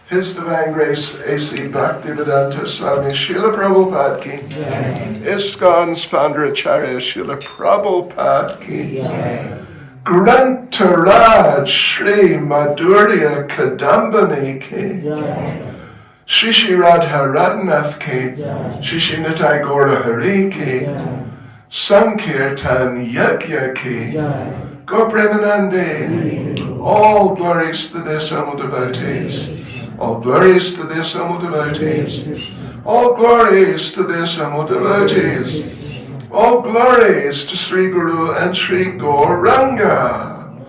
His Divine Grace A.C. Bhaktivedanta Swami Srila Prabhupada ki. ISKCON's founder Acharya Srila Prabhupada ki. Grantaraj Shri Madhurya Kadambini ki. Shishi Radha Radhanath ki. Shishi Nitai Gaura Hari ki. Sankirtan Yajna ki. Gopremanande. All glories to the assembled devotees. All glories to the assembled devotees. All glories to the assembled devotees. All glories to Sri Guru and Sri Gauranga.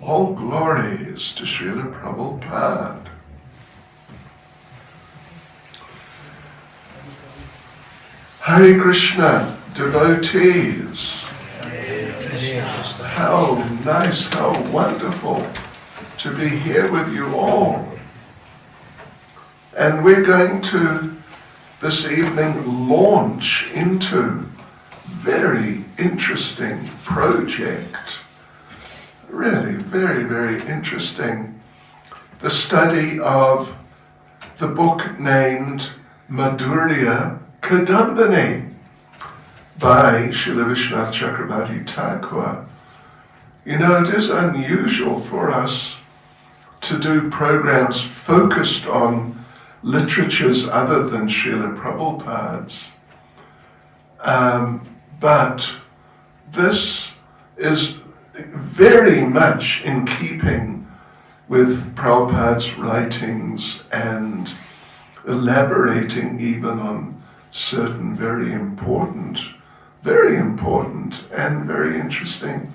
All glories to Srila Prabhupada. Hare Krishna, devotees. How nice, how wonderful to be here with you all. And we're going to, this evening, launch into very interesting project. Really very, very interesting. The study of the book named Madhurya Kadambini by Srila Vishwanath Chakravarti Thakur. You know, it is unusual for us to do programs focused on literatures other than Srila Prabhupada's. But this is very much in keeping with Prabhupada's writings and elaborating even on certain very important and very interesting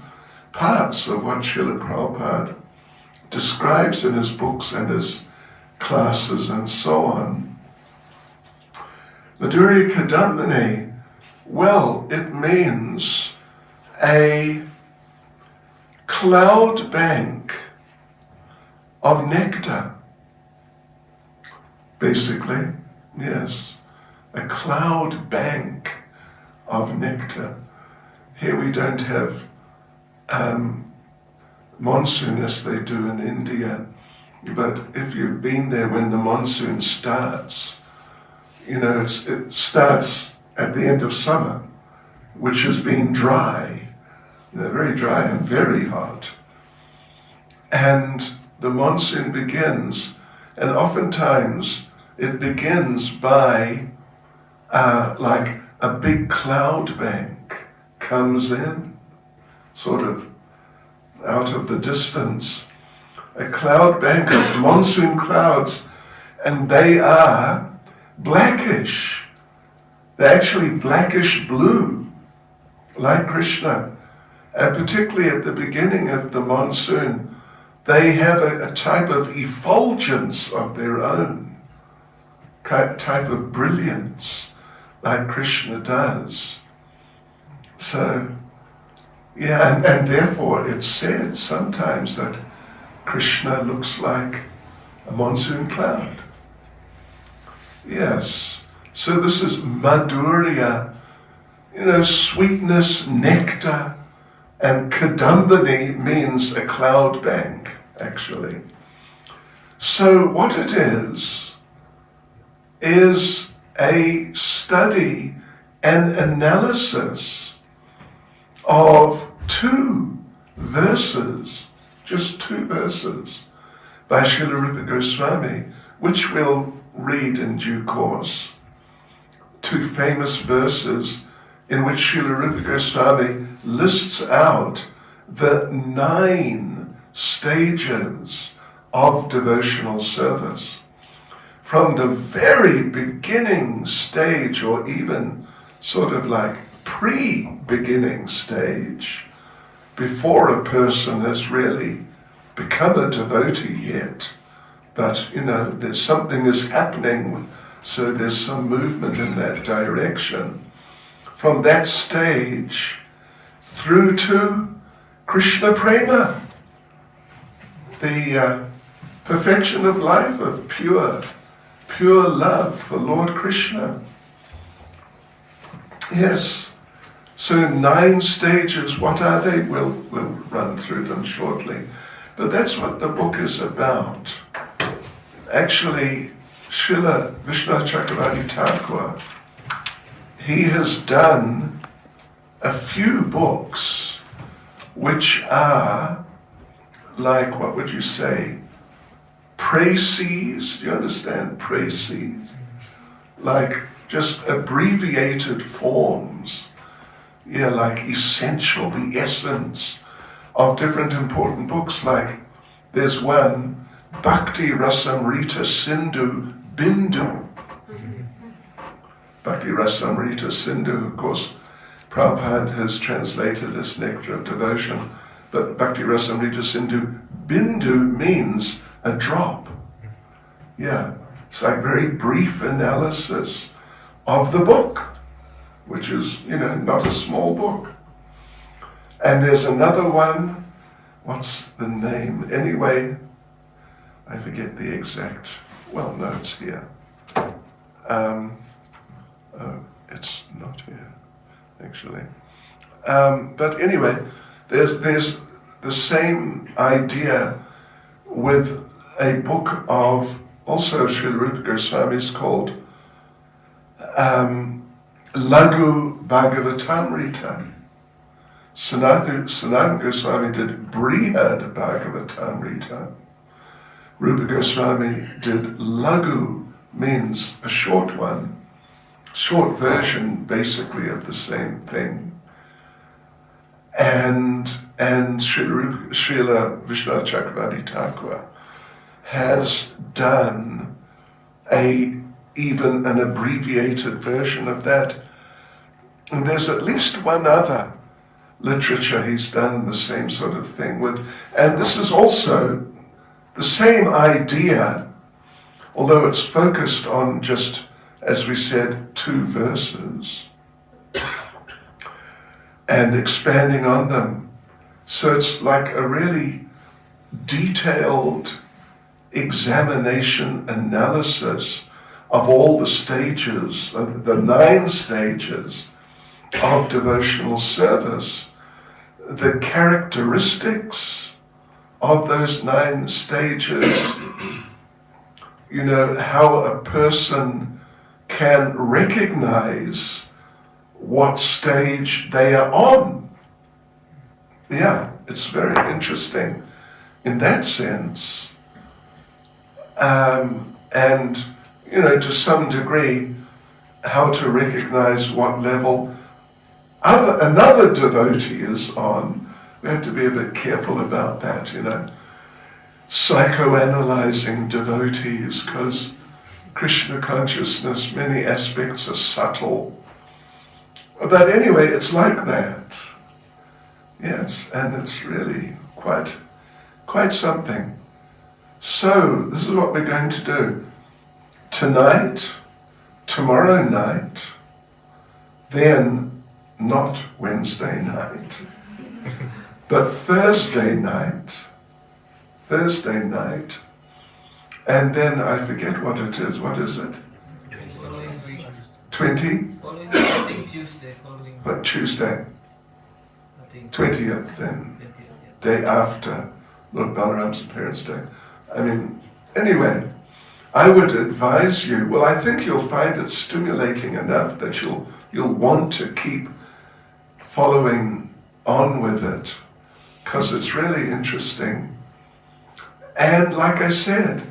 parts of what Srila Prabhupada describes in his books and his classes and so on. Madhurya Kadambini, well, it means a cloud bank of nectar. Basically, yes, a cloud bank of nectar. Here we don't have monsoon as they do in India. But if you've been there when the monsoon starts, you know, it starts at the end of summer, which has been dry, you know, very dry and very hot. And the monsoon begins, and oftentimes it begins by like a big cloud bank comes in, sort of out of the distance. A cloud bank of monsoon clouds, and they are blackish. They're actually blackish blue, like Krishna. And particularly at the beginning of the monsoon, they have a type of effulgence of their own, type of brilliance, like Krishna does. So, yeah, and therefore it's said sometimes that Krishna looks like a monsoon cloud. Yes. So this is Madhurya, sweetness, nectar, and Kadambini means a cloud bank, actually. So what it is a study and analysis of two verses, just two verses, by Srila Rupa Goswami, which we'll read in due course. Two famous verses in which Srila Rupa Goswami lists out the 9 stages of devotional service. From the very beginning stage, or even sort of like pre-beginning stage, before a person has really become a devotee yet, but there's something is happening, so there's some movement in that direction. From that stage through to Krishna Prema, the perfection of life, of pure love for Lord Krishna. Yes. So 9 stages, what are they? We'll run through them shortly. But that's what the book is about. Actually, Srila Vishwanath Chakravarti Thakur, he has done a few books which are like, what would you say, précis. Do you understand précis? Like just abbreviated forms. Yeah, like essential, the essence of different important books. Like there's one, Bhakti Rasamrita Sindhu Bindu. Bhakti Rasamrita Sindhu, of course, Prabhupada has translated as Nectar of Devotion, but Bhakti Rasamrita Sindhu Bindu means a drop. Yeah, it's like very brief analysis of the book, which is, not a small book. And there's another one, what's the name? Anyway, I forget the exact, no, it's here. It's not here, actually. But anyway, there's the same idea with a book of also Srila Rupa Goswami's called Lagu Bhagavatamrita. Sanatana Goswami did Brihad Bhagavatamrita. Rupa Goswami did Lagu, means a short one, short version basically of the same thing. And Srila Vishwanath Chakravarti Thakur has done even an abbreviated version of that. And there's at least one other literature he's done the same sort of thing with. And this is also the same idea, although it's focused on just, as we said, 2 verses and expanding on them. So it's like a really detailed examination, analysis of all the stages, the 9 stages of devotional service, the characteristics of those 9 stages, how a person can recognize what stage they are on. Yeah, it's very interesting in that sense. And, to some degree, how to recognize what level another devotee is on. We have to be a bit careful about that, psychoanalyzing devotees, because Krishna consciousness, many aspects are subtle. But anyway, it's like that. Yes, and it's really quite something. So, this is what we're going to do. Tonight, tomorrow night, then not Wednesday night, but Thursday night, and then I forget what it is. What is it? 20? Following, I think Tuesday. Following. But Tuesday, I think 20th then, 20th, yeah. day after Lord Balaram's appearance day. I mean, anyway, I would advise you, well, I think you'll find it stimulating enough that you'll want to keep following on with it, because it's really interesting. And like I said,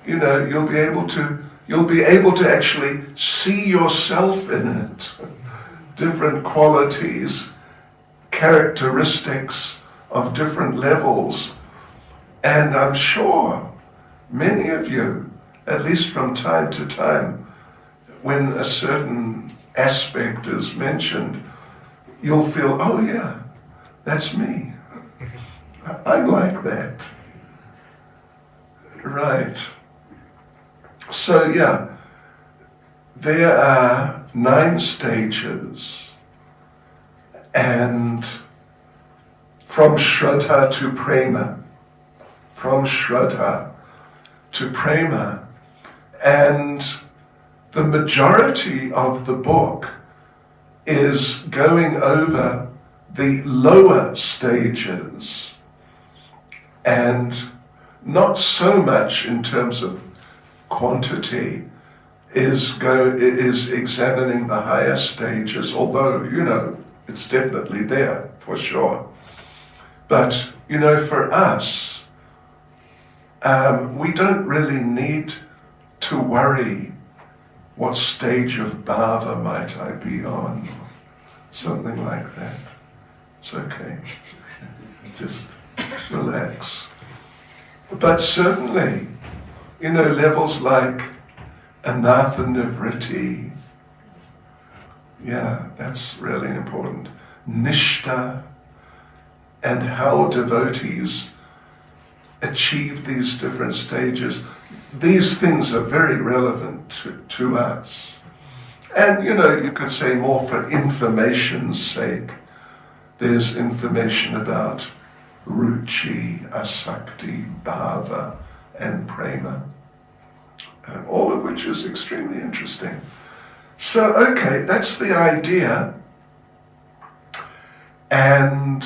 you know, you'll be able to actually see yourself in it. Different qualities, characteristics of different levels. And I'm sure many of you, at least from time to time, when a certain aspect is mentioned, you'll feel, oh yeah, that's me. I'm like that. Right. So yeah, there are 9 stages, and from Shraddha to Prema, and the majority of the book is going over the lower stages, and not so much in terms of quantity is examining the higher stages, although, you know, it's definitely there for sure. But, you know, for us, we don't really need to worry what stage of Bhava might I be on, something like that. It's okay. Just relax. But certainly, you know, levels like Anartha-nivritti, yeah, that's really important. Nishtha, and how devotees achieve these different stages. These things are very relevant to us. And, you know, you could say more for information's sake. There's information about Ruchi, Asakti, Bhava, and Prema, all of which is extremely interesting. So, okay, that's the idea. And,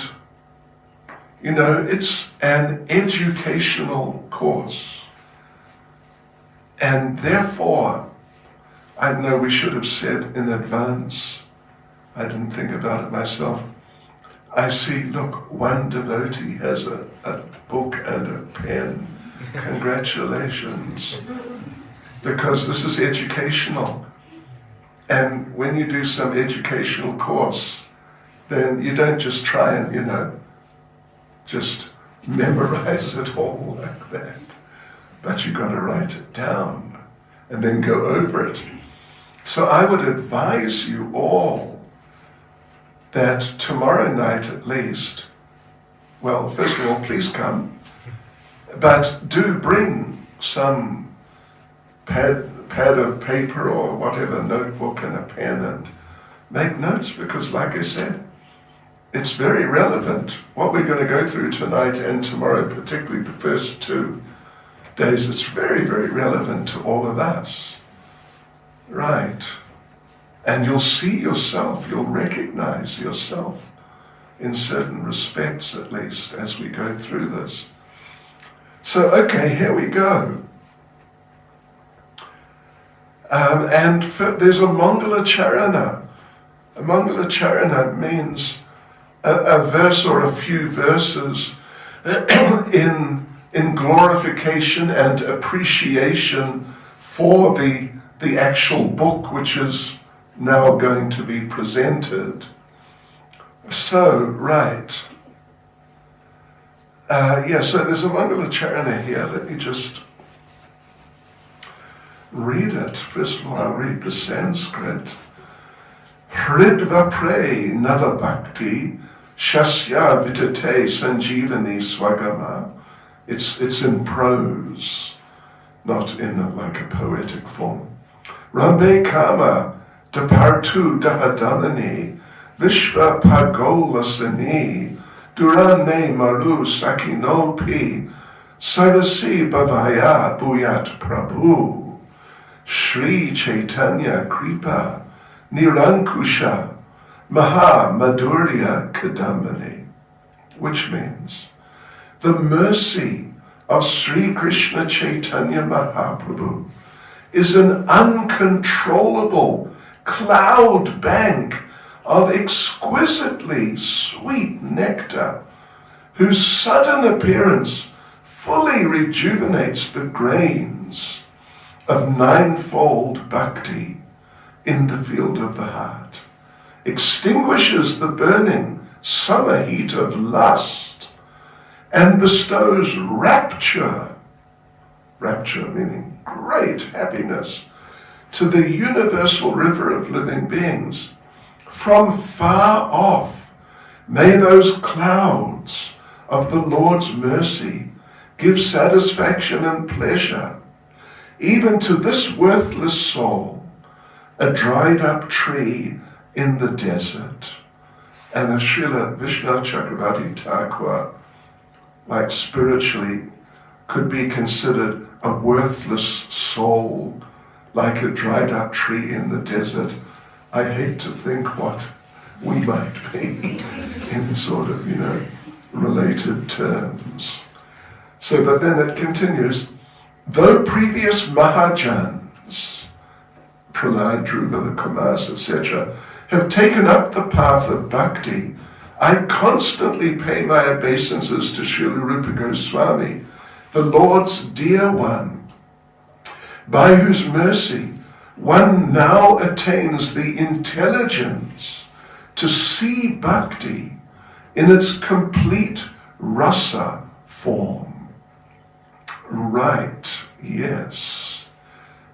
you know, it's an educational course. And therefore, I know we should have said in advance, I didn't think about it myself, I see, look, one devotee has a book and a pen. Congratulations. Because this is educational. And when you do some educational course, then you don't just try and, you know, just memorize it all like that. But you've got to write it down and then go over it. So I would advise you all that tomorrow night at least, well, first of all, please come, but do bring some pad of paper or whatever, notebook and a pen, and make notes, because like I said, it's very relevant. What we're going to go through tonight and tomorrow, particularly the first 2 days, it's very, very relevant to all of us. Right. And you'll see yourself, you'll recognize yourself in certain respects, at least, as we go through this. So, okay, here we go. There's a Mangala Charana. A Mangala Charana means a verse or a few verses in glorification and appreciation for the actual book which is now going to be presented. So, right. So there's a Mangala Charana here. Let me just read it. First of all, I'll read the Sanskrit. Hridva Pre Nava Bhakti Shasya Vitate Sanjivani Swagama. It's in prose, not in like a poetic form. Rambe Kama Dapartu Dahadamani Vishva Pagolasani, Durane Maru Sakinopi, Sarasi Bhavaya Bhuyat Prabhu, Shri Chaitanya Kripa, Nirankusha, Maha Madhurya Kadambini, which means the mercy of Sri Krishna Chaitanya Mahaprabhu is an uncontrollable cloud bank of exquisitely sweet nectar, whose sudden appearance fully rejuvenates the grains of ninefold bhakti in the field of the heart, extinguishes the burning summer heat of lust, and bestows rapture meaning great happiness, to the universal river of living beings. From far off, may those clouds of the Lord's mercy give satisfaction and pleasure, even to this worthless soul, a dried up tree in the desert. And as Srila Vishnu Chakravarti Thakur, like spiritually, could be considered a worthless soul, like a dried up tree in the desert. I hate to think what we might be in sort of, related terms. So, but then it continues, though previous Mahajans, Prahlad, Dhruva, the Kumaras, etc., have taken up the path of bhakti, I constantly pay my obeisances to Srila Rupa Goswami, the Lord's dear one, by whose mercy one now attains the intelligence to see bhakti in its complete rasa form. Right, yes.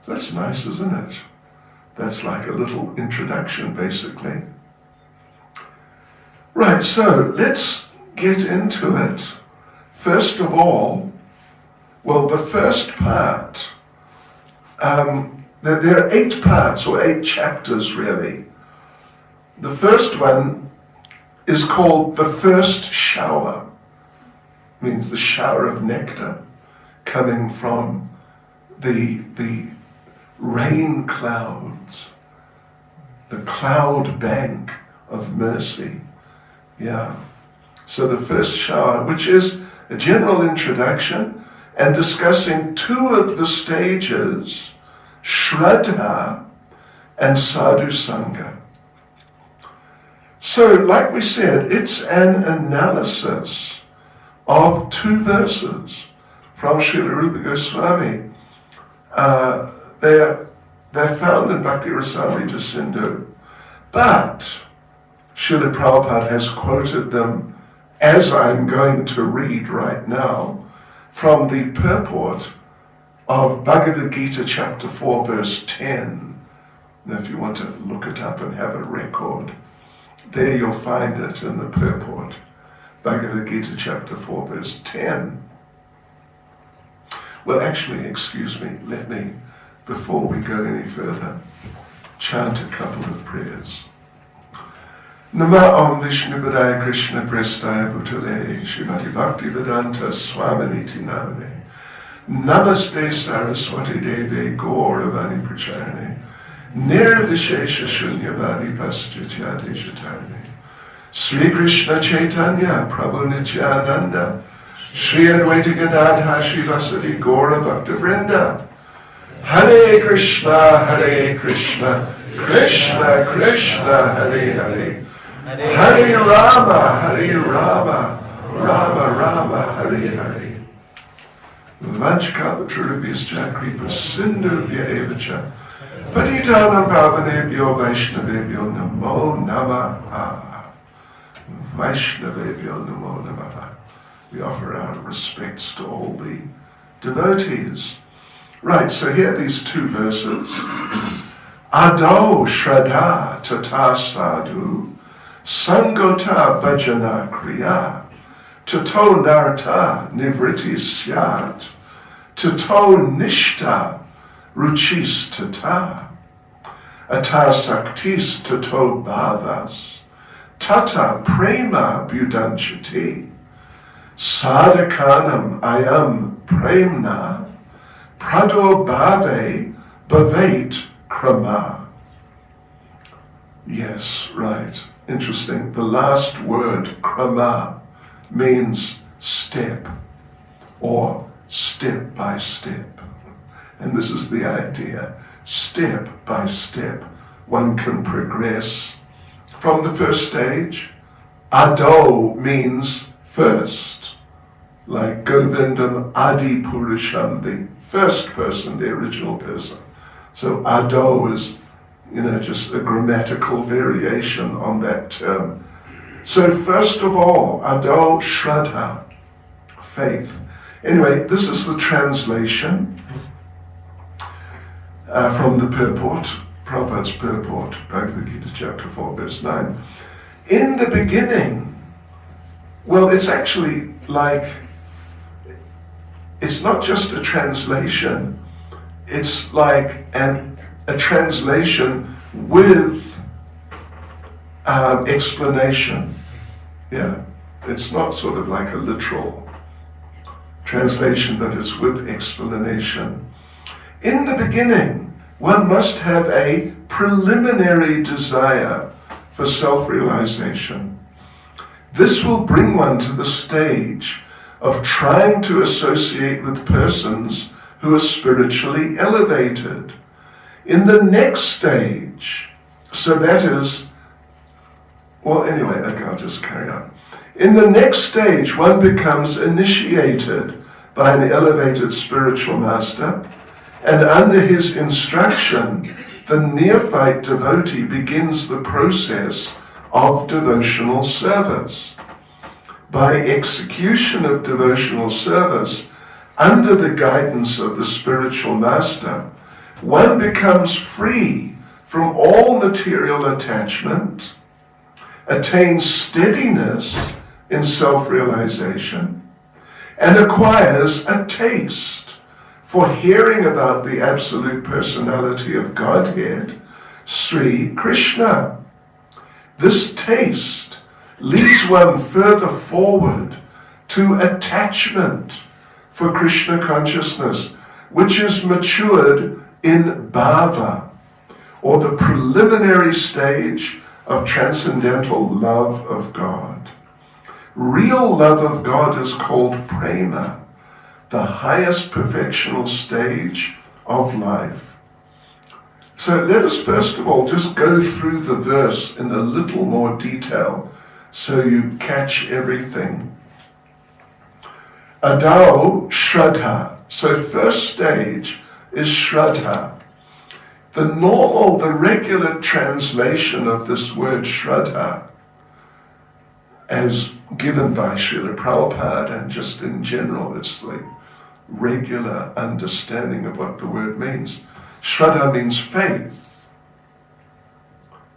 That's nice, isn't it? That's like a little introduction, basically. Right, so let's get into it. First of all, well, the first part, there are 8 parts, or 8 chapters really. The first one is called the first shower, means the shower of nectar coming from the rain clouds, the cloud bank of mercy. Yeah. So the first shower, which is a general introduction and discussing 2 of the stages, Shraddha and Sadhu Sangha. So, like we said, it's an analysis of 2 verses from Srila Rupa Goswami. They're found in Bhakti Rasamrita Sindhu, but Srila Prabhupada has quoted them as I'm going to read right now from the purport of Bhagavad Gita chapter 4 verse 10. Now if you want to look it up and have a record, there you'll find it in the purport. Bhagavad Gita chapter 4 verse 10. Well actually, excuse me, let me, before we go any further, chant a couple of prayers. Nama Om Vishnu Padaya Krishna Prestaya Bhutale Srimati Bhakti Vedanta Swaminiti Namane Namaste Saraswati Deve Gauravani Pracharane Nirvishesha Shunyavadi Pastutyade Shatarane Sri Krishna Chaitanya Prabhu Nityananda Sri Advaita Gadadha Shivasadi Gaura Bhakta Vrinda Hare Krishna Krishna Krishna Hare Hare Hare Rama Rama Rama Hare Hare Vanchkala Trurabhyascha Kripa Sindhubhya Evacha Patitanam Pavanebhyo Vaishnavebhyo Namo Namaha Vaishnavebhyo Namo Namaha. We offer our respects to all the devotees. Right, so here are these 2 verses. Ado Shraddha Tata Sadhu Sangota Bhajan-kriya Tato Anartha-nivritti syat Tato Nishta Ruchis Tata Asaktis Tato Bhavas tata prema budanchati, sadhakanam ayam premna, prado bhave bhavet krama. Yes, right. Interesting. The last word, krama, means step or step by step. And this is the idea. Step by step, one can progress. From the first stage, ado means first. Like Govindam Adi Purusham, the first person, the original person. So ado is, just a grammatical variation on that term. So first of all, ado Shraddha, faith. Anyway, this is the translation from the purport, Prabhupada's purport, Bhagavad Gita chapter 4, verse 9. In the beginning, well, it's actually like, it's not just a translation, it's like a translation with explanation. Yeah, it's not sort of like a literal translation, but it's with explanation. In the beginning, one must have a preliminary desire for self-realization. This will bring one to the stage of trying to associate with persons who are spiritually elevated. In the next stage, so that is, well, anyway, okay, I'll just carry on. In the next stage, one becomes initiated by an elevated spiritual master, and under his instruction, the neophyte devotee begins the process of devotional service. By execution of devotional service, under the guidance of the spiritual master, one becomes free from all material attachment, attains steadiness in self-realization, and acquires a taste for hearing about the absolute personality of Godhead, Sri Krishna. This taste leads one further forward to attachment for Krishna consciousness, which is matured in Bhava, or the preliminary stage of transcendental love of God. Real love of God is called prema, the highest perfectional stage of life. So let us first of all just go through the verse in a little more detail so you catch everything. Adao Shraddha. So first stage is Shraddha. The regular translation of this word Shraddha, as given by Srila Prabhupada and just in general, it's like regular understanding of what the word means. Shraddha means faith.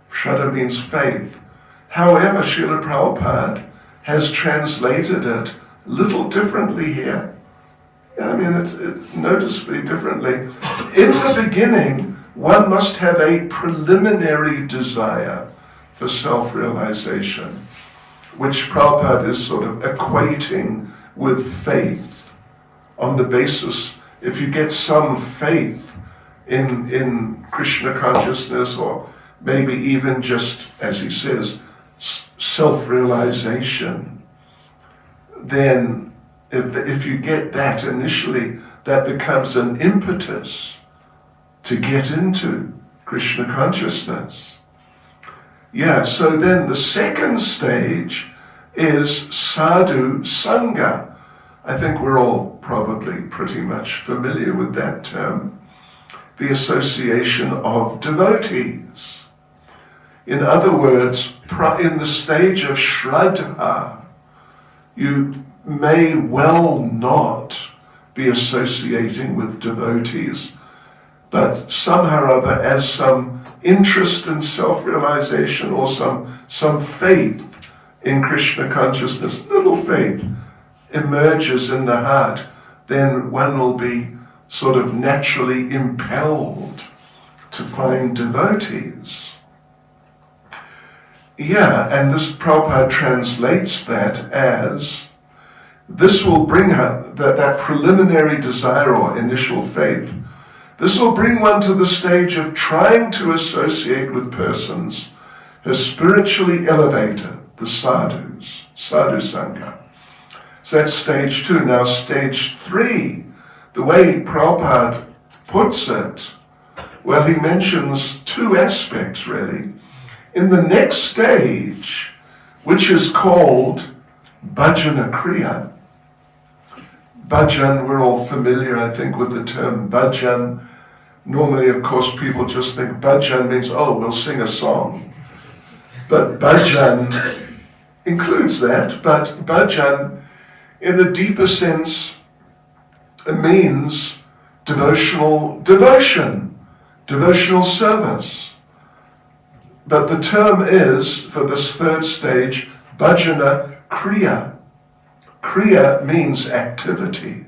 Shraddha means faith. However, Srila Prabhupada has translated it a little differently here. I mean, it's noticeably differently. In the beginning, one must have a preliminary desire for self-realization, which Prabhupada is sort of equating with faith. On the basis, if you get some faith in Krishna consciousness, or maybe even just, as he says, self-realization, then if you get that initially, that becomes an impetus to get into Krishna consciousness. Yeah, so then the second stage is Sadhu Sangha. I think we're all probably pretty much familiar with that term. The association of devotees. In other words, in the stage of Shraddha, you may well not be associating with devotees, but somehow or other, as some interest in self-realization or some faith in Krishna consciousness, little faith, emerges in the heart, then one will be sort of naturally impelled to find devotees. Yeah, and this Prabhupada translates that as, this will bring her, that preliminary desire or initial faith, this will bring one to the stage of trying to associate with persons who are spiritually elevated, the sadhus, sadhu sangha. So that's stage 2. Now stage 3, the way Prabhupada puts it, well, he mentions 2 aspects really. In the next stage, which is called Bhajan-kriya. Bhajan, we're all familiar, I think, with the term bhajan. Normally, of course, people just think bhajan means, oh, we'll sing a song. But bhajan includes that, but bhajan, in the deeper sense, it means devotion, devotional service. But the term is, for this 3rd stage, Bhajana-kriya. Kriya means activities.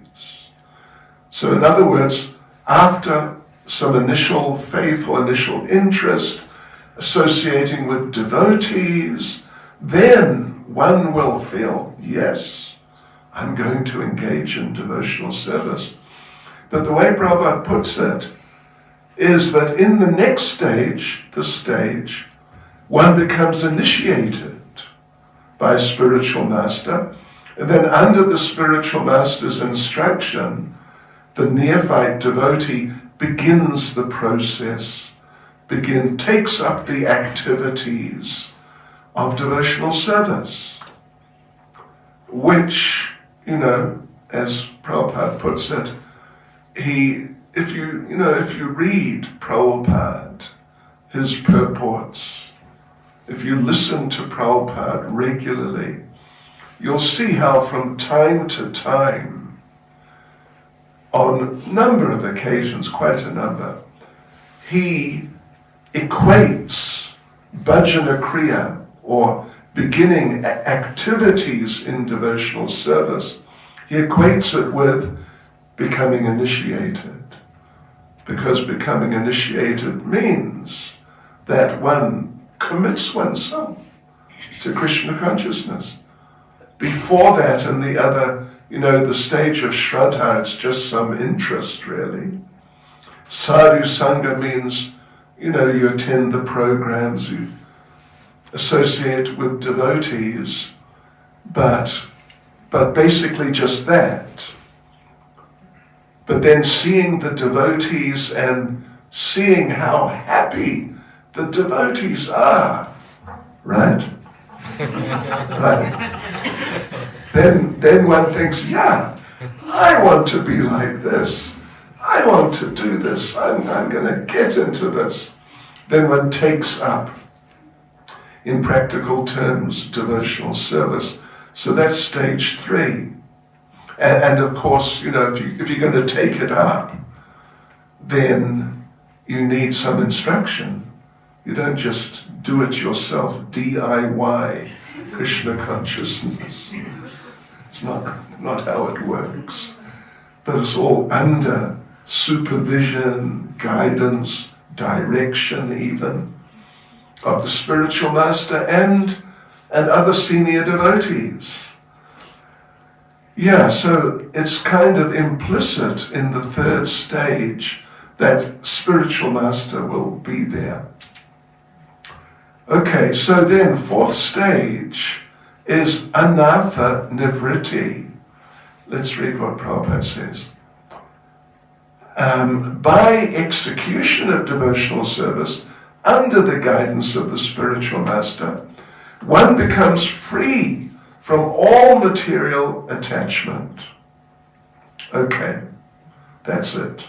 So in other words, after some initial faith or initial interest associating with devotees, then one will feel, yes, I'm going to engage in devotional service. But the way Prabhupada puts it is that in the next stage, this stage, one becomes initiated by a spiritual master, and then under the spiritual master's instruction, the neophyte devotee begins the process, takes up the activities of devotional service, which, as Prabhupada puts it, if you read Prabhupada, his purports, if you listen to Prabhupada regularly, you'll see how from time to time, on a number of occasions, quite a number, he equates Bhajana-kriya, or beginning activities in devotional service, he equates it with becoming initiated. Because becoming initiated means that one commits oneself to Krishna consciousness. Before that, and the other, the stage of Shraddha, it's just some interest really. Sadhu sangha means, you attend the programs, you associate with devotees, but basically just that. But then seeing the devotees and seeing how happy the devotees are, right? Right. Then one thinks, yeah, I want to be like this. I want to do this. I'm going to get into this. Then one takes up, in practical terms, devotional service. So that's stage 3. And of course, if you're going to take it up, then you need some instruction. You don't just do it yourself, DIY, Krishna consciousness. It's not how it works. But it's all under supervision, guidance, direction even, of the spiritual master and other senior devotees. Yeah, so it's kind of implicit in the 3rd stage that spiritual master will be there. Okay, so then 4th stage is Anartha-nivritti. Let's read what Prabhupada says. By execution of devotional service, under the guidance of the spiritual master, one becomes free from all material attachment. Okay, that's it.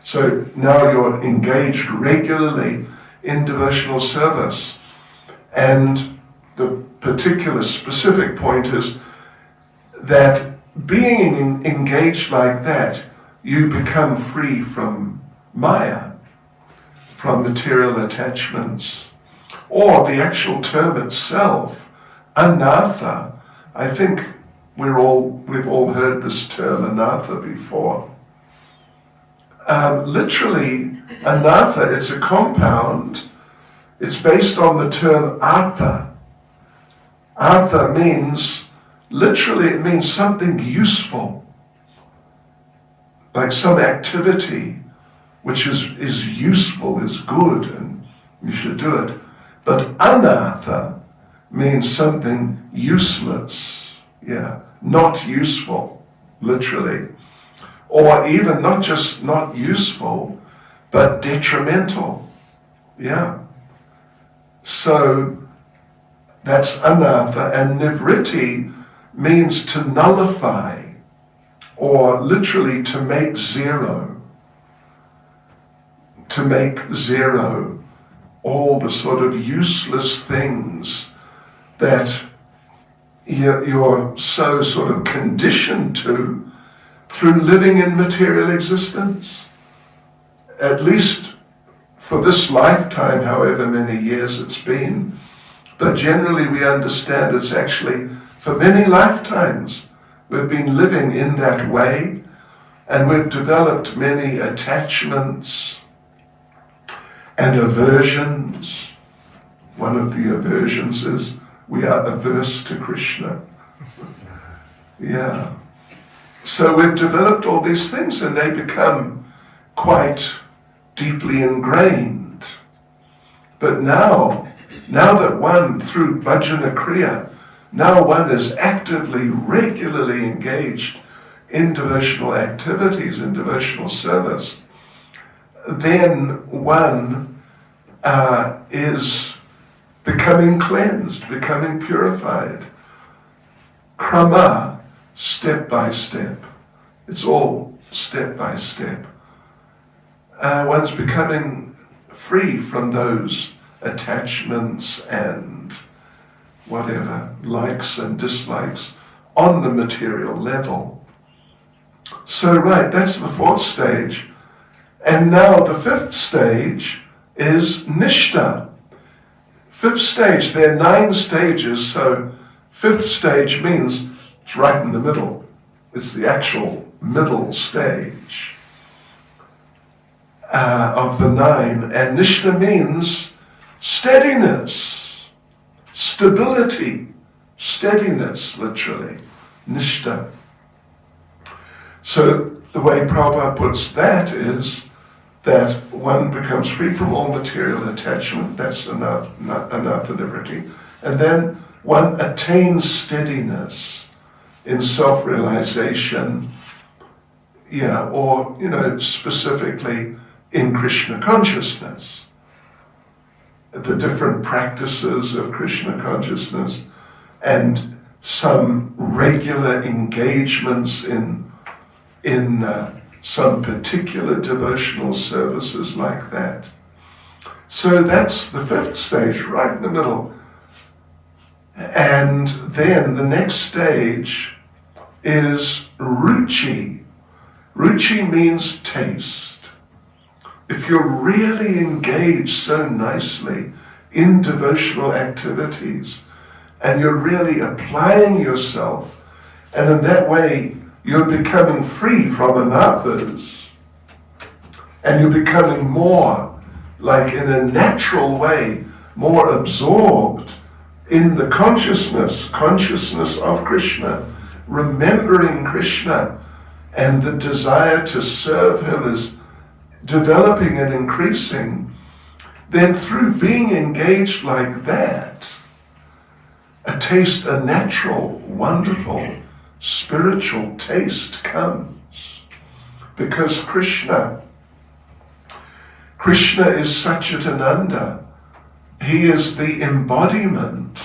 So now you're engaged regularly in devotional service. And the particular specific point is that being engaged like that, you become free from maya, from material attachments, or the actual term itself, anartha. I think we've all heard this term anartha before. Literally, anartha, it's a compound It's based on the term artha. Artha means, literally it means something useful, like some activity which is useful, is good, and you should do it. But anartha means something useless, not useful, literally. Or even not just not useful, but detrimental, So that's anartha, and nivritti means to nullify, or literally to make zero. To make zero all the sort of useless things that you're so sort of conditioned to through living in material existence. At least for this lifetime, however many years it's been. But generally we understand it's actually for many lifetimes we've been living in that way, and we've developed many attachments and aversions. One of the aversions is we are averse to Krishna. So we've developed all these things, and they become quite deeply ingrained. But now that one, through Bhajan-kriya, now one is actively, regularly engaged in devotional activities, in devotional service, then one is becoming cleansed, becoming purified. Krama, step by step. It's all step by step. One's becoming free from those attachments and whatever, likes and dislikes on the material level. So that's the fourth stage. And now the fifth stage is nishtha. Fifth stage, there are 9 stages, so fifth stage means it's right in the middle. It's the actual middle stage of the 9. And nishtha means steadiness, stability, steadiness, literally, nishtha. So the way Prabhupada puts that is that one becomes free from all material attachment, that's Anartha-nivritti, and then one attains steadiness in self-realization, or, specifically in Krishna consciousness. The different practices of Krishna consciousness and some regular engagements in some particular devotional services like that. So that's the fifth stage, right in the middle. And then the next stage is Ruchi. Ruchi means taste. If you're really engaged so nicely in devotional activities, and you're really applying yourself, and in that way you're becoming free from anarthas, and you're becoming more, like in a natural way, more absorbed in the consciousness of Krishna, remembering Krishna, and the desire to serve him is developing and increasing, then through being engaged like that, a natural, wonderful, spiritual taste comes. Because Krishna is Satchitananda. He is the embodiment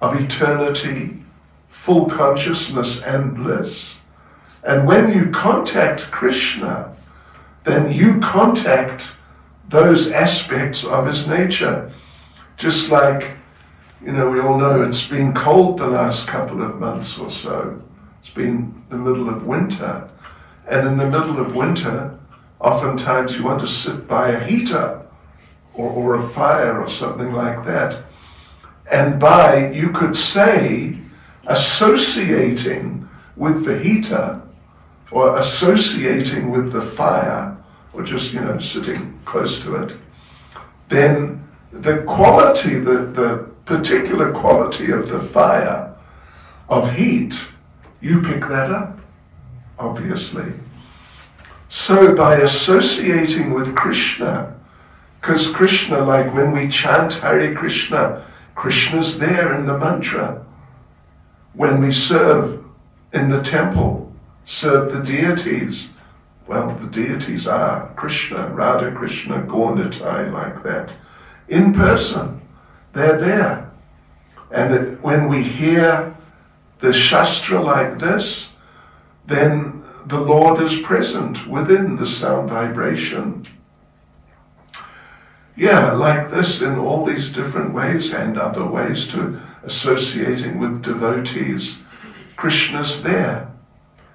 of eternity, full consciousness and bliss. And when you contact Krishna, then you contact those aspects of his nature. Just like, we all know it's been cold the last couple of months or so. It's been the middle of winter. And in the middle of winter, oftentimes you want to sit by a heater or a fire or something like that. And you could say, associating with the heater or associating with the fire, or just, sitting close to it, then the quality, the particular quality of the fire, of heat, you pick that up, obviously. So by associating with Krishna, because Krishna, like when we chant Hare Krishna, Krishna's there in the mantra. When we serve in the temple, serve the deities, well, the deities are Krishna, Radha Krishna, Gaunitai, like that. In person, they're there. And when we hear the Shastra like this, then the Lord is present within the sound vibration. Yeah, like this in all these different ways and other ways to associating with devotees. Krishna's there.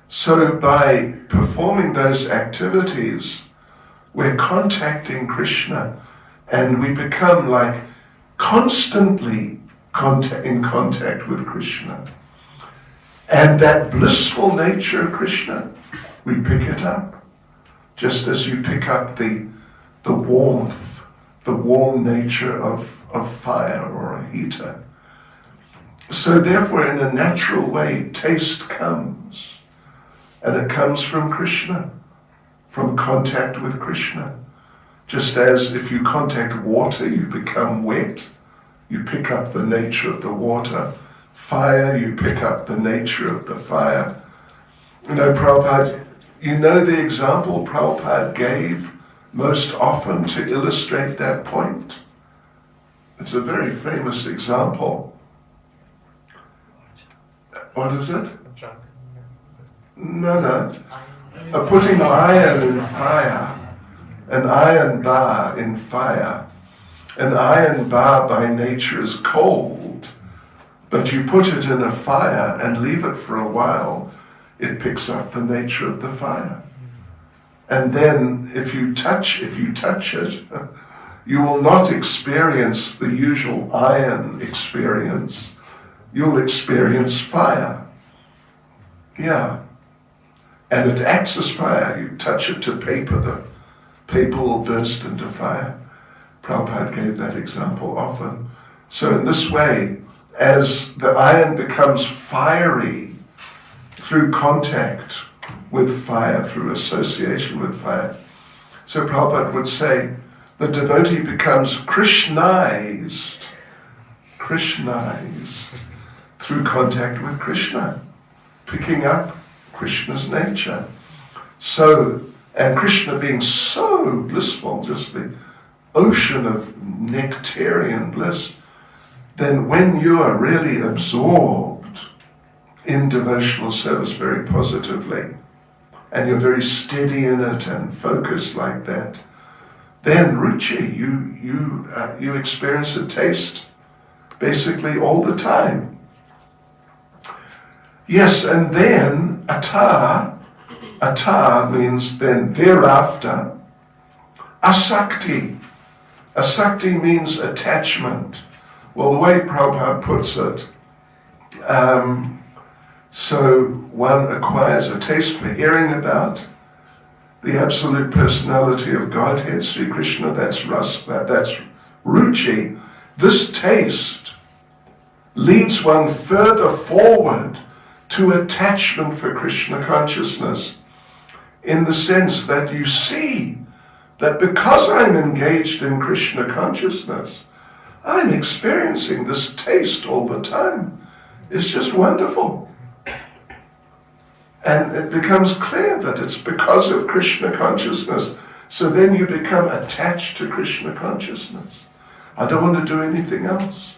So by performing those activities, we're contacting Krishna and we become like constantly in contact with Krishna. And that blissful nature of Krishna, we pick it up. Just as you pick up the warmth, the warm nature of fire or a heater. So therefore, in a natural way, taste comes. And it comes from Krishna, from contact with Krishna. Just as if you contact water, you become wet. You pick up the nature of the water. Fire, you pick up the nature of the fire. You know, Prabhupada, you know the example Prabhupada gave most often to illustrate that point? It's a very famous example. What is it? No. Putting iron in fire. An iron bar in fire. An iron bar by nature is cold, but you put it in a fire and leave it for a while, it picks up the nature of the fire. And then if you touch it, you will not experience the usual iron experience. You'll experience fire. Yeah. And it acts as fire. You touch it to paper, the paper will burst into fire. Prabhupada gave that example often. So in this way, as the iron becomes fiery through contact with fire, through association with fire, so Prabhupada would say, the devotee becomes Krishnized through contact with Krishna, picking up Krishna's nature. So, and Krishna being so blissful, just the ocean of nectarian bliss, then when you are really absorbed in devotional service very positively, and you're very steady in it and focused like that, then Ruchi, you experience a taste basically all the time. Yes, and then Ata means then thereafter, Asakti. Asakti means attachment. Well, the way Prabhupada puts it, so one acquires a taste for hearing about the absolute personality of Godhead, Sri Krishna, that's Ruchi. This taste leads one further forward to attachment for Krishna consciousness, in the sense that you see that because I'm engaged in Krishna consciousness, I'm experiencing this taste all the time. It's just wonderful. And it becomes clear that it's because of Krishna consciousness. So then you become attached to Krishna consciousness. I don't want to do anything else.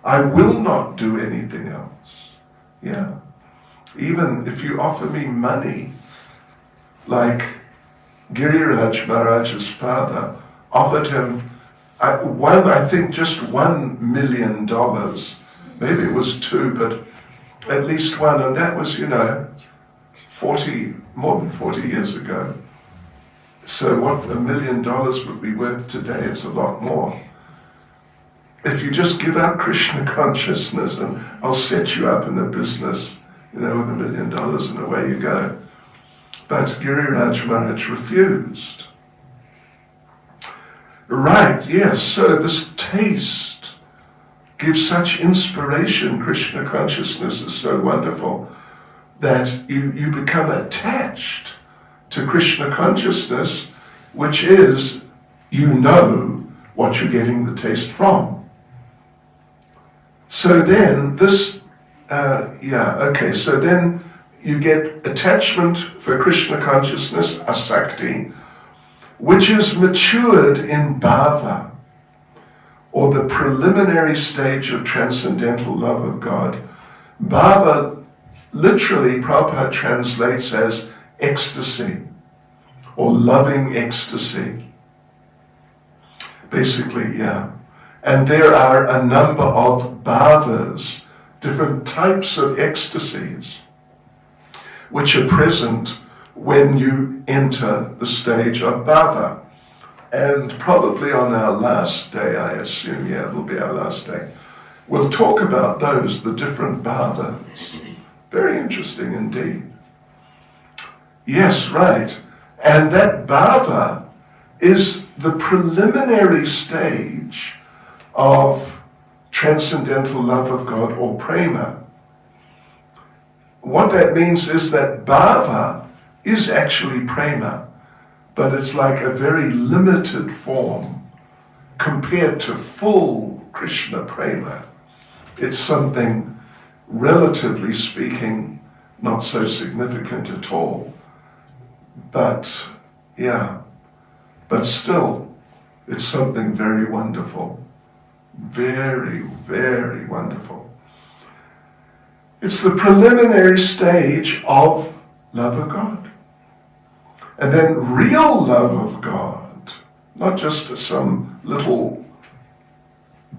I will not do anything else. Yeah. Even if you offer me money, like Giriraj Maharaj's father offered him I think just $1 million. Maybe it was two, but at least one, and that was, more than 40 years ago. So what $1 million would be worth today? It's a lot more. If you just give up Krishna consciousness, and I'll set you up in a business, with $1 million, and away you go. But Giriraj Maharaj refused. Right, yes. So this taste gives such inspiration. Krishna consciousness is so wonderful that you become attached to Krishna consciousness, which is, you know what you're getting the taste from. So then so then you get attachment for Krishna consciousness, Asakti, which is matured in Bhava, or the preliminary stage of transcendental love of God. Bhava, literally, Prabhupada translates as ecstasy, or loving ecstasy. Basically, yeah. And there are a number of bhavas, different types of ecstasies, which are present when you enter the stage of bhava. And probably on our last day, I assume, yeah, it'll be our last day, we'll talk about those, the different bhavas. Very interesting indeed. Yes, right. And that bhava is the preliminary stage of transcendental love of God, or prema. What that means is that bhava is actually prema, but it's like a very limited form compared to full Krishna prema. It's something, relatively speaking, not so significant at all. But, yeah, but still, it's something very wonderful. Very, very wonderful. It's the preliminary stage of love of God. And then real love of God, not just some little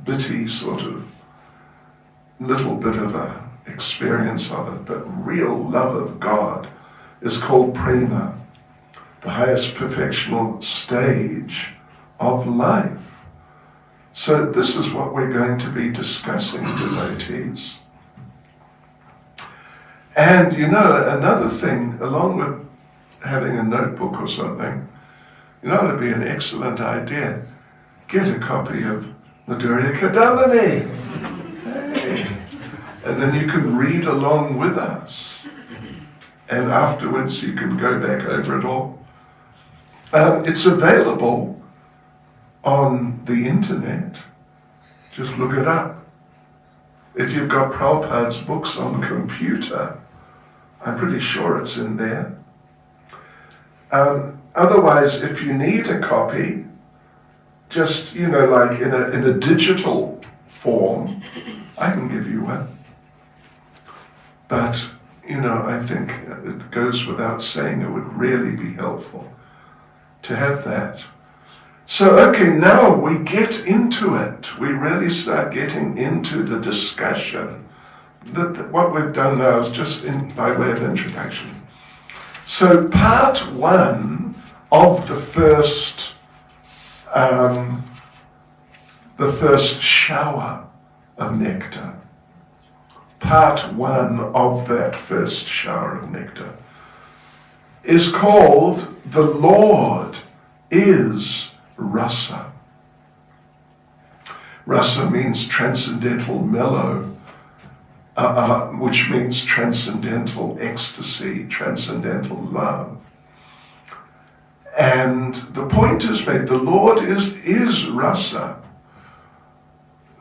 bitty sort of, little bit of a experience of it, but real love of God is called prema, the highest perfectional stage of life. So this is what we're going to be discussing, devotees. And you know, another thing, along with having a notebook or something, you know, it'd be an excellent idea. Get a copy of Madhurya Kadambini. Hey. And then you can read along with us. And afterwards you can go back over it all. It's available on the internet. Just look it up. If you've got Prabhupada's books on computer, I'm pretty sure it's in there. Otherwise, if you need a copy, just, you know, like in a digital form, I can give you one. But, you know, I think it goes without saying, it would really be helpful to have that. So, okay, now we get into it. We really start getting into the discussion. What we've done now is just by way of introduction. So, part one of the first shower of nectar. Part one of that first shower of nectar is called "The Lord is Rasa." Rasa means transcendental mellow, which means transcendental ecstasy, transcendental love. And the point is made, the Lord is Rasa.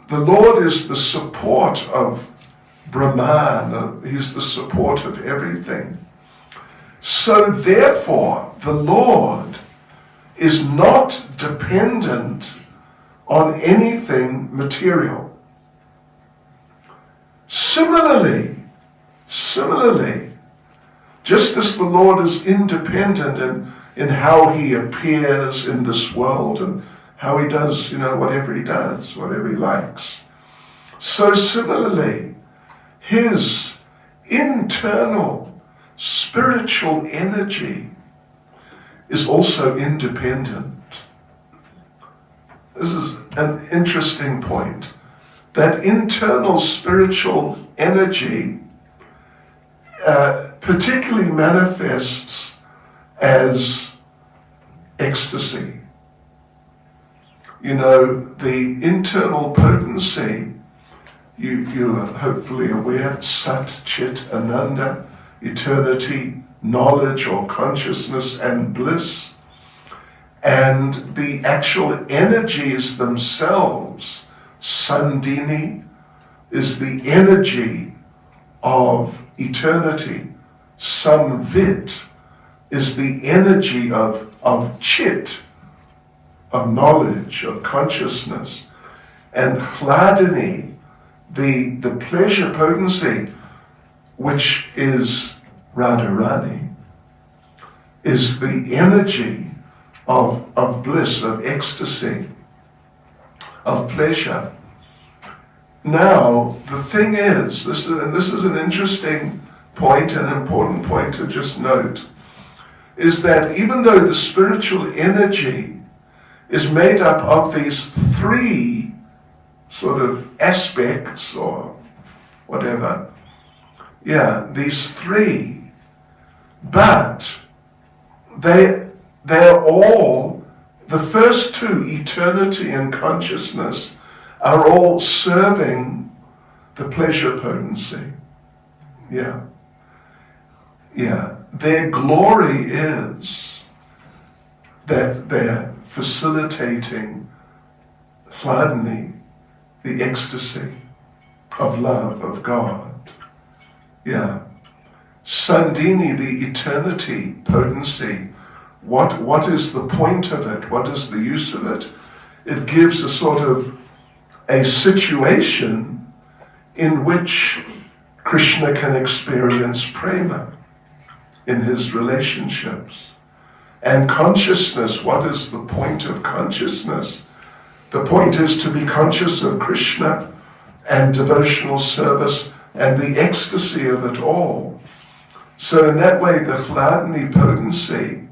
The Lord is the support of Brahman, He's the support of everything. So therefore, the Lord is not dependent on anything material. Similarly, just as the Lord is independent in how He appears in this world and how He does, you know, whatever He does, whatever He likes, so similarly, His internal spiritual energy is also independent. This is an interesting point. That internal spiritual energy particularly manifests as ecstasy. You know, the internal potency, you are hopefully aware, Sat, Chit, Ananda, eternity, knowledge or consciousness and bliss. And the actual energies themselves, Sandini, is the energy of eternity. Samvit is the energy of Chit, of knowledge, of consciousness. And Hladini, the pleasure potency, which is Radharani, is the energy of bliss, of ecstasy, of pleasure. Now, the thing is, this is an interesting point, an important point to just note, is that even though the spiritual energy is made up of these three sort of aspects or whatever, these three, but they're all, the first two, eternity and consciousness, are all serving the pleasure potency. Their glory is that they're facilitating Hladini, the ecstasy of love of God. Sandini, the eternity potency. What is the point of it? What is the use of it? It gives a sort of a situation in which Krishna can experience prema in his relationships. And consciousness, what is the point of consciousness? The point is to be conscious of Krishna and devotional service and the ecstasy of it all. So in that way, the Hladini potency,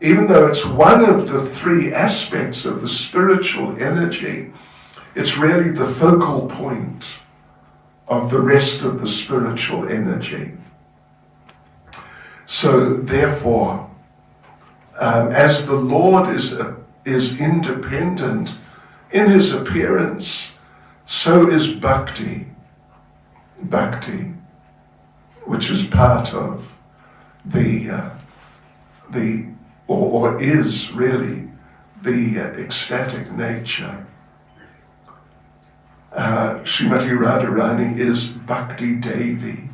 even though it's one of the three aspects of the spiritual energy, it's really the focal point of the rest of the spiritual energy. So therefore, as the Lord is independent in his appearance, so is bhakti, which is part of or is really the ecstatic nature. Srimati Radharani is Bhakti Devi,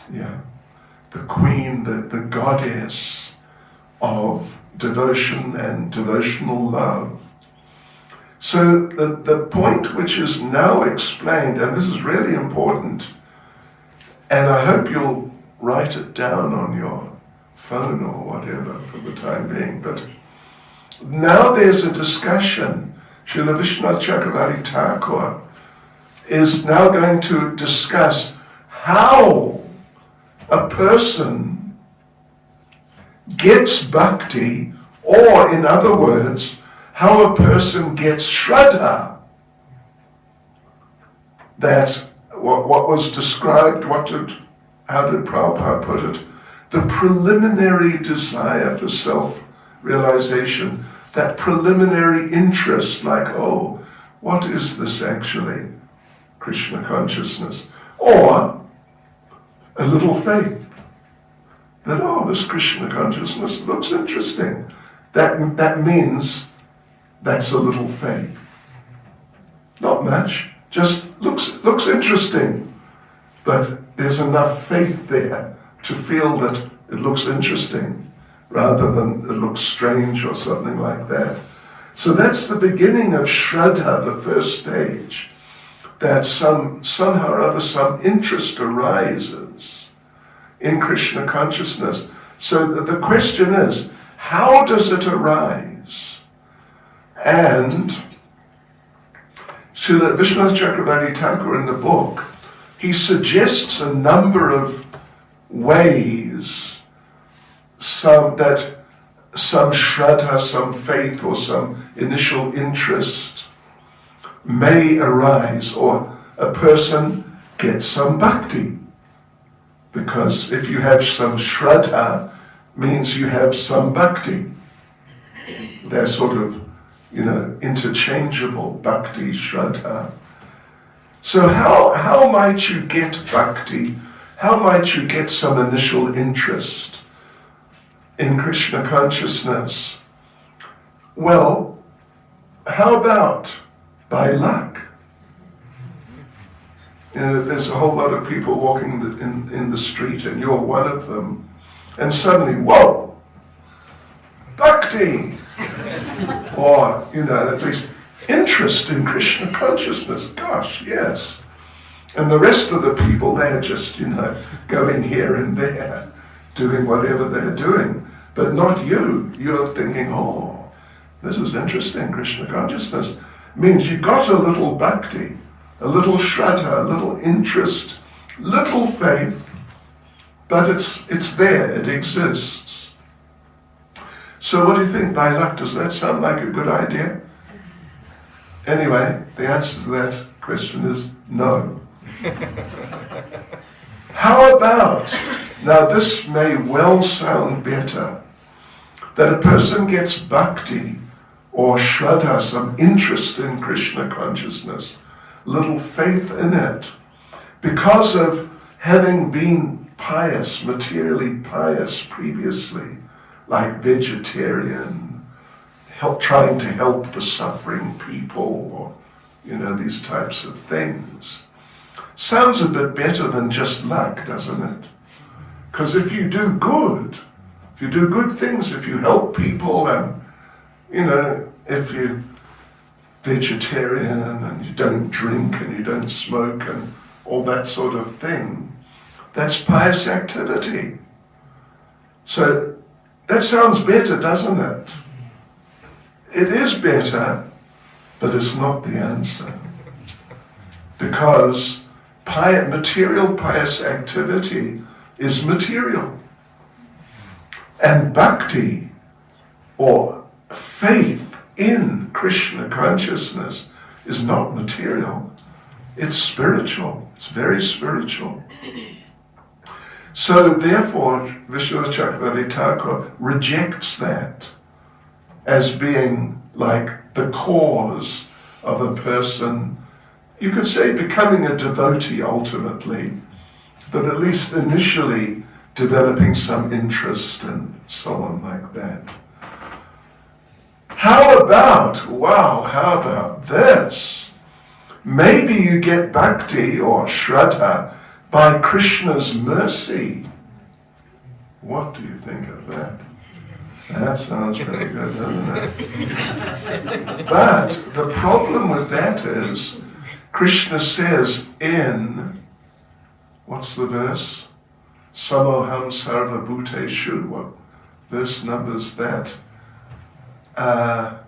the queen, the goddess of devotion and devotional love. So the point which is now explained, and this is really important, and I hope you'll write it down on your phone or whatever for the time being, but now there's a discussion. Srila Vishwanath Chakravarti Thakur is now going to discuss how a person gets bhakti, or in other words, how a person gets Shraddha. That what was described, how did Prabhupada put it? The preliminary desire for self-realization, that preliminary interest, like, oh, what is this actually? Krishna consciousness. Or a little faith. That, oh, this Krishna consciousness looks interesting. That means that's a little faith. Not much, just looks interesting. But there's enough faith there to feel that it looks interesting rather than it looks strange or something like that. So that's the beginning of Shraddha, the first stage, that somehow or other some interest arises in Krishna consciousness. So the question is, how does it arise? And Srila Vishwanath Chakravarti Thakur in the book, he suggests a number of ways, some Shraddha, some faith, or some initial interest may arise, or a person gets some bhakti. Because if you have some Shraddha, means you have some bhakti. They're sort of interchangeable, bhakti, shraddha. So how might you get bhakti? How might you get some initial interest in Krishna consciousness? Well, how about by luck? There's a whole lot of people walking in the street and you're one of them, and suddenly, whoa, bhakti! Or, at least interest in Krishna consciousness. Gosh, yes. And the rest of the people, they're just, going here and there, doing whatever they're doing. But not you. You're thinking, oh, this is interesting, Krishna consciousness. Means you got a little bhakti, a little shraddha, a little interest, little faith, but it's there, it exists. So what do you think, by luck? Does that sound like a good idea? Anyway, the answer to that question is no. How about, now this may well sound better, that a person gets bhakti or shraddha, some interest in Krishna consciousness, little faith in it, because of having been pious, materially pious previously, like vegetarian, trying to help the suffering people, or these types of things. Sounds a bit better than just luck, doesn't it? Because if you do good things, if you help people, and if you're vegetarian and you don't drink and you don't smoke and all that sort of thing, that's pious activity. So that sounds better, doesn't it? It is better, but it's not the answer. Because material pious activity is material. And bhakti, or faith in Krishna consciousness, is not material. It's spiritual. It's very spiritual. So therefore, Vishnu Chakravarti Thakur rejects that as being like the cause of a person, you could say, becoming a devotee ultimately, but at least initially developing some interest and so on like that. How about this? Maybe you get bhakti or shraddha by Krishna's mercy. What do you think of that? That sounds pretty good, doesn't it? But the problem with that is, Krishna says in, what's the verse? Samoham sarva bhuteshu. What verse number is that? Samoham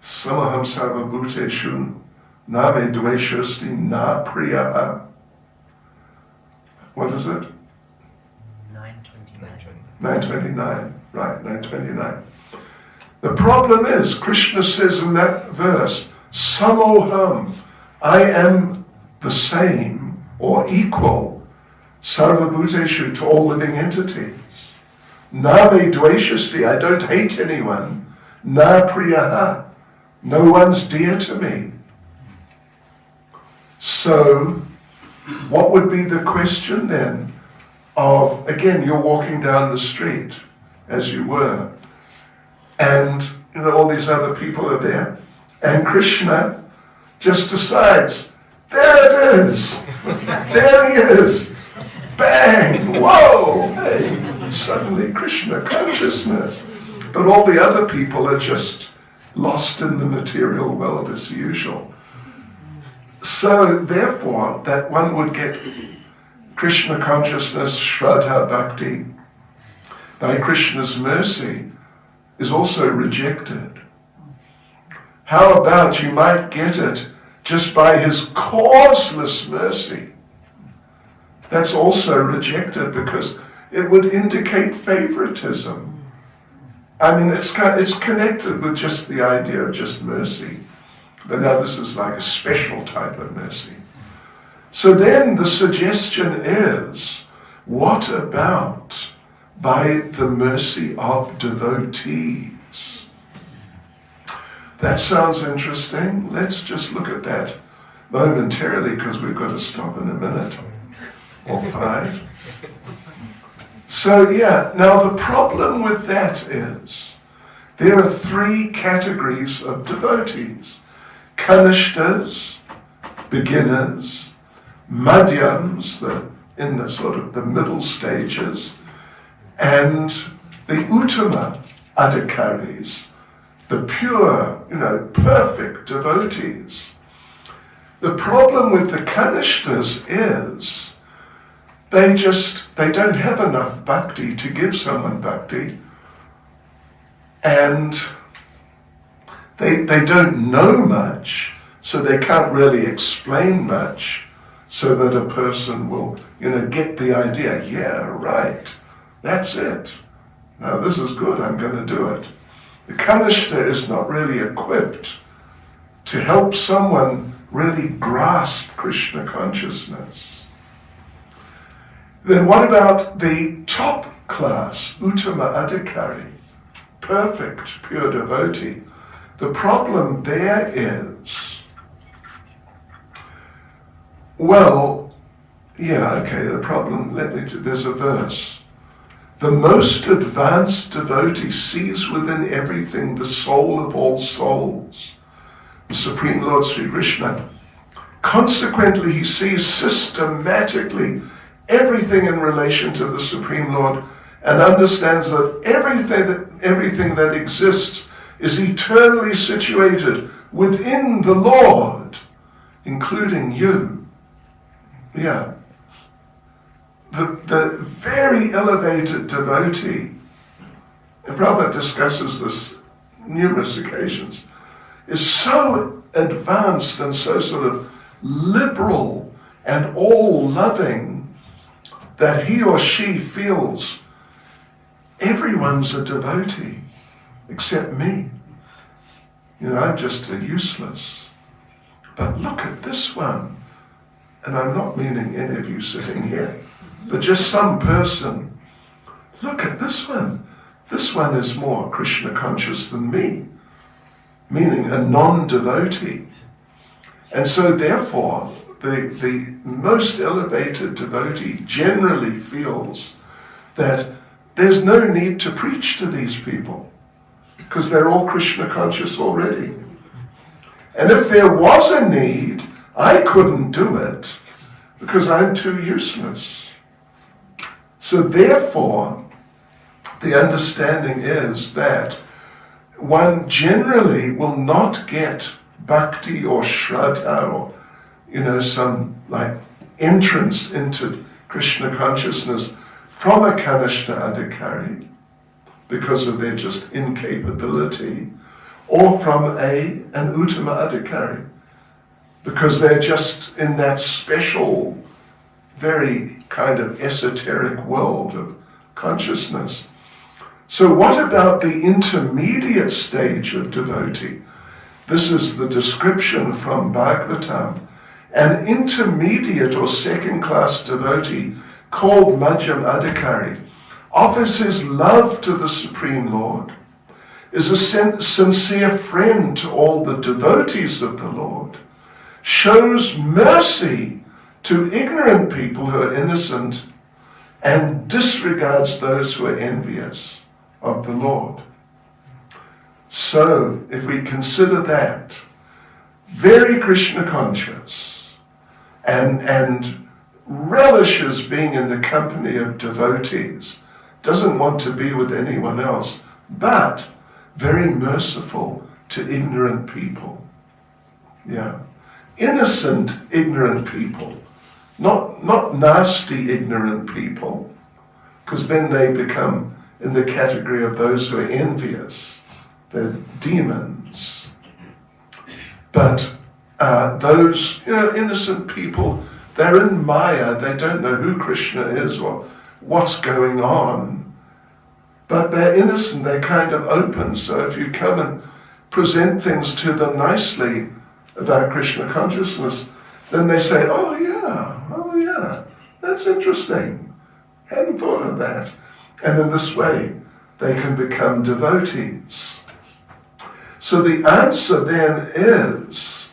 sarva bhuteshu name dveshasti na priyaha. What is it? 929. 929. Right, 929. The problem is, Krishna says in that verse, Samoham, I am the same or equal, sarva bhuteshu, to all living entities. Name dveshasti, I don't hate anyone. Na priyaha, no one's dear to me. So, what would be the question then of, again, you're walking down the street, as you were, and all these other people are there, and Krishna just decides, there it is, there he is, bang, whoa, hey, suddenly Krishna consciousness. But all the other people are just lost in the material world as usual. So therefore, that one would get Krishna consciousness, Shraddha Bhakti, by Krishna's mercy, is also rejected. How about you might get it just by his causeless mercy? That's also rejected because it would indicate favoritism. I mean, it's connected with just the idea of just mercy. But now this is like a special type of mercy. So then the suggestion is, what about by the mercy of devotees? That sounds interesting. Let's just look at that momentarily because we've got to stop in a minute or 5. So yeah, now the problem with that is there are 3 categories of devotees. Kanishtas, beginners, madhyams, in the sort of the middle stages, and the uttama adhikaris, the pure, perfect devotees. The problem with the kanishtas is they don't have enough bhakti to give someone bhakti, and they don't know much, so they can't really explain much so that a person will, get the idea, yeah, right, that's it. Now this is good, I'm going to do it. The kanishta is not really equipped to help someone really grasp Krishna consciousness. Then what about the top class, uttama adhikari, perfect, pure devotee? The problem there is, the problem, there's a verse. The most advanced devotee sees within everything the soul of all souls, the Supreme Lord Sri Krishna. Consequently, he sees systematically everything in relation to the Supreme Lord and understands that everything that exists is eternally situated within the Lord, including you. Yeah. The very elevated devotee, and Prabhupada discusses this numerous occasions, is so advanced and so sort of liberal and all-loving that he or she feels everyone's a devotee except me. I'm just a useless. But look at this one. And I'm not meaning any of you sitting here, but just some person. Look at this one. This one is more Krishna conscious than me, meaning a non-devotee. And so therefore, the most elevated devotee generally feels that there's no need to preach to these people because they're all Krishna conscious already. And if there was a need, I couldn't do it because I'm too useless. So therefore, the understanding is that one generally will not get bhakti or shraddha or, some entrance into Krishna consciousness from a kanishta adhikari because of their just incapability, or from an uttama adhikari because they're just in that special, very kind of esoteric world of consciousness. So what about the intermediate stage of devotee? This is the description from Bhagavatam. An intermediate or second-class devotee called Madhyam Adhikari offers his love to the Supreme Lord, is a sincere friend to all the devotees of the Lord, shows mercy to ignorant people who are innocent, and disregards those who are envious of the Lord. So, if we consider that, very Krishna conscious, and relishes being in the company of devotees, doesn't want to be with anyone else, but very merciful to ignorant people. Yeah. Innocent, ignorant people. Not nasty, ignorant people, because then they become in the category of those who are envious. They're demons. But those, innocent people, they're in Maya, they don't know who Krishna is or what's going on. But they're innocent, they're kind of open, so if you come and present things to them nicely about Krishna consciousness, then they say, oh yeah, that's interesting. Hadn't thought of that. And in this way, they can become devotees. So the answer then is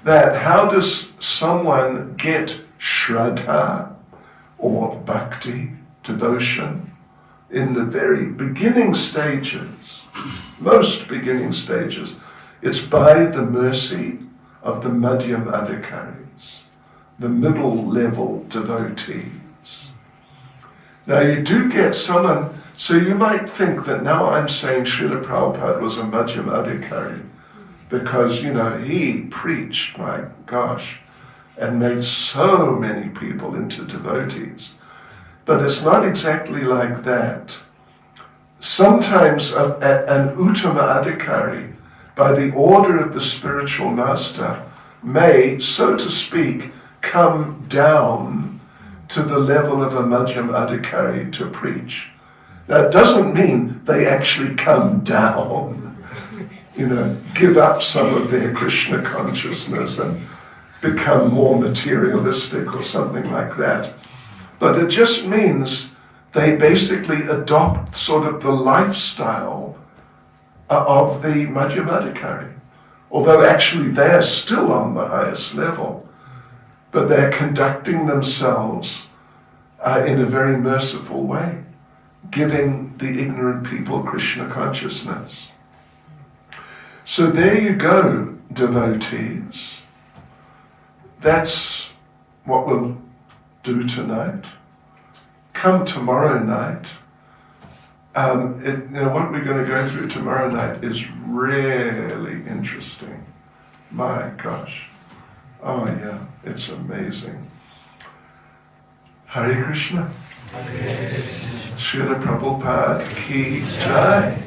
that how does someone get Shraddha or Bhakti, devotion, in the very beginning stages, most beginning stages? It's by the mercy of the Madhyam Adhikaris, the middle level devotees. Now you do get someone, so you might think that now I'm saying Srila Prabhupada was a Madhyam Adhikari because, he preached, my gosh, and made so many people into devotees. But it's not exactly like that. Sometimes an Uttama Adhikari, by the order of the spiritual master, may, so to speak, come down to the level of a Madhyam Adhikari to preach. That doesn't mean they actually come down, give up some of their Krishna consciousness and become more materialistic or something like that. But it just means they basically adopt sort of the lifestyle of the Madhyam Adhikari. Although actually they're still on the highest level, but they're conducting themselves in a very merciful way, giving the ignorant people Krishna consciousness. So there you go, devotees. That's what we'll do tonight. Come tomorrow night. What we're going to go through tomorrow night is really interesting. My gosh. Oh yeah, it's amazing. Hare Krishna. Srila Prabhupada ki jai.